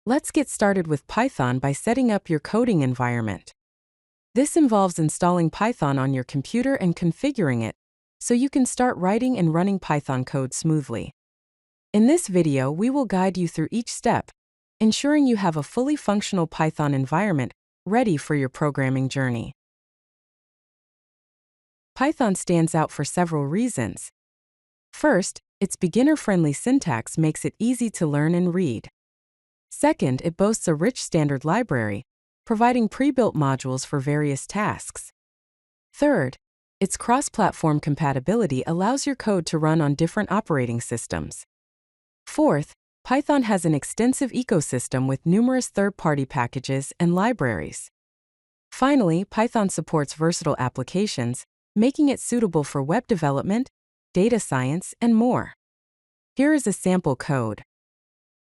Let's get started with Python by setting up your coding environment. This involves installing Python on your computer and configuring it so you can start writing and running Python code smoothly. In this video, we will guide you through each step, ensuring you have a fully functional Python environment ready for your programming journey. Python stands out for several reasons. First, its beginner-friendly syntax makes it easy to learn and read. Second, it boasts a rich standard library, providing pre-built modules for various tasks. Third, its cross-platform compatibility allows your code to run on different operating systems. Fourth, Python has an extensive ecosystem with numerous third-party packages and libraries. Finally, Python supports versatile applications, making it suitable for web development, data science, and more. Here is a sample code.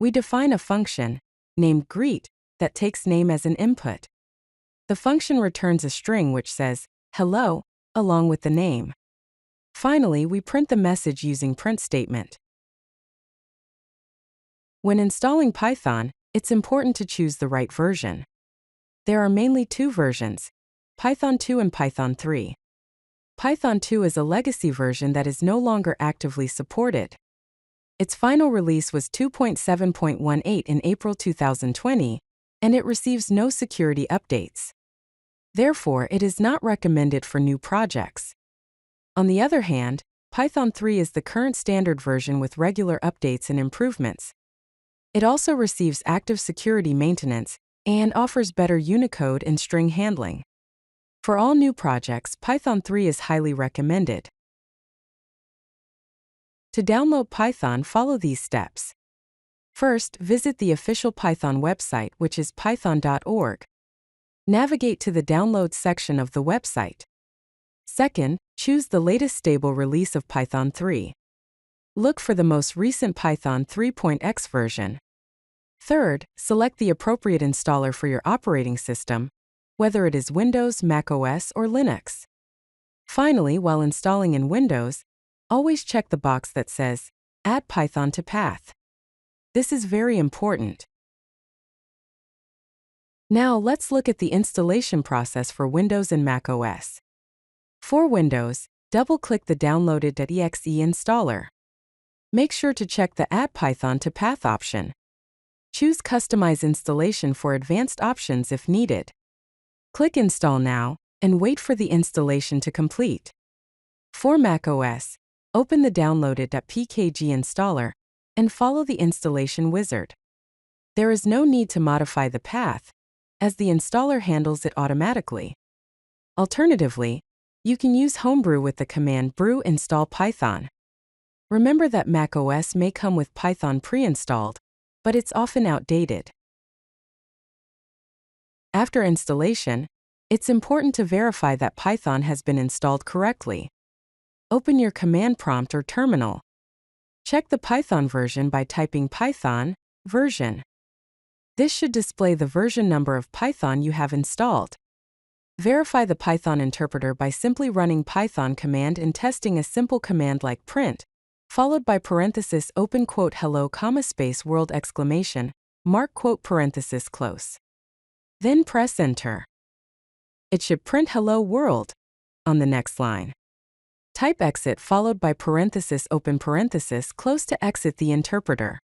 We define a function, named greet, that takes name as an input. The function returns a string which says, hello, along with the name. Finally, we print the message using print statement. When installing Python, it's important to choose the right version. There are mainly two versions, Python 2 and Python 3. Python 2 is a legacy version that is no longer actively supported. Its final release was 2.7.18 in April 2020, and it receives no security updates. Therefore, it is not recommended for new projects. On the other hand, Python 3 is the current standard version with regular updates and improvements. It also receives active security maintenance and offers better Unicode and string handling. For all new projects, Python 3 is highly recommended. To download Python, follow these steps. First, visit the official Python website, which is python.org. Navigate to the Downloads section of the website. Second, choose the latest stable release of Python 3. Look for the most recent Python 3.x version. Third, select the appropriate installer for your operating system, whether it is Windows, macOS, or Linux. Finally, while installing in Windows, always check the box that says, Add Python to Path. This is very important. Now let's look at the installation process for Windows and macOS. For Windows, double-click the downloaded.exe installer. Make sure to check the Add Python to Path option. Choose Customize Installation for advanced options if needed. Click Install Now, and wait for the installation to complete. For macOS, open the downloaded.pkg installer, and follow the installation wizard. There is no need to modify the path, as the installer handles it automatically. Alternatively, you can use Homebrew with the command brew install Python. Remember that macOS may come with Python pre-installed, but it's often outdated. After installation, it's important to verify that Python has been installed correctly. Open your command prompt or terminal. Check the Python version by typing Python version. This should display the version number of Python you have installed. Verify the Python interpreter by simply running Python command and testing a simple command like print, followed by parenthesis open quote hello comma space world exclamation mark quote parenthesis close. Then press enter. It should print hello world on the next line. Type exit followed by parenthesis open parenthesis close to exit the interpreter.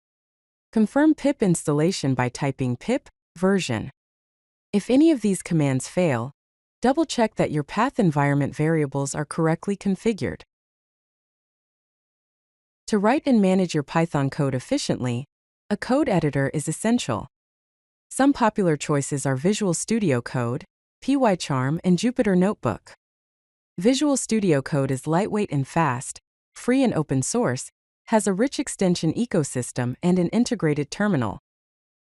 Confirm pip installation by typing pip version. If any of these commands fail, double-check that your path environment variables are correctly configured. To write and manage your Python code efficiently, a code editor is essential. Some popular choices are Visual Studio Code, PyCharm, and Jupyter Notebook. Visual Studio Code is lightweight and fast, free and open source, has a rich extension ecosystem and an integrated terminal.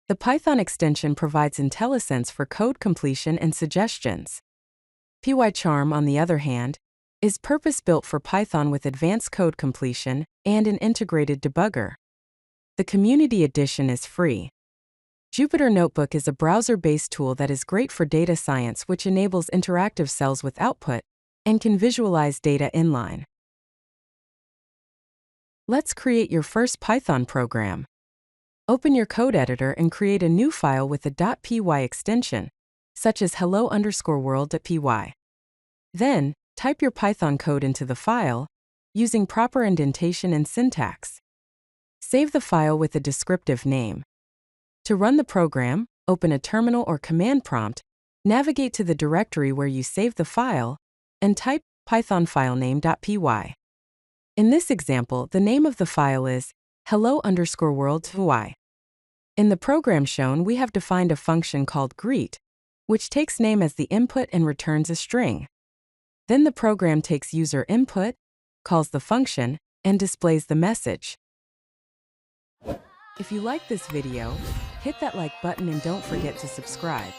The Python extension provides IntelliSense for code completion and suggestions. PyCharm, on the other hand, is purpose-built for Python with advanced code completion and an integrated debugger. The Community Edition is free. Jupyter Notebook is a browser-based tool that is great for data science, which enables interactive cells with output and can visualize data inline. Let's create your first Python program. Open your code editor and create a new file with a .py extension, such as hello_world.py. Then, type your Python code into the file, using proper indentation and syntax. Save the file with a descriptive name. To run the program, open a terminal or command prompt, navigate to the directory where you saved the file, and type Python filename.py. In this example, the name of the file is hello_world.py. In the program shown, we have defined a function called greet, which takes name as the input and returns a string. Then the program takes user input, calls the function, and displays the message. If you like this video, hit that like button and don't forget to subscribe.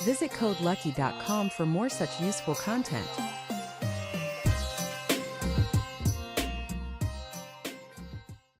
Visit codelucky.com for more such useful content.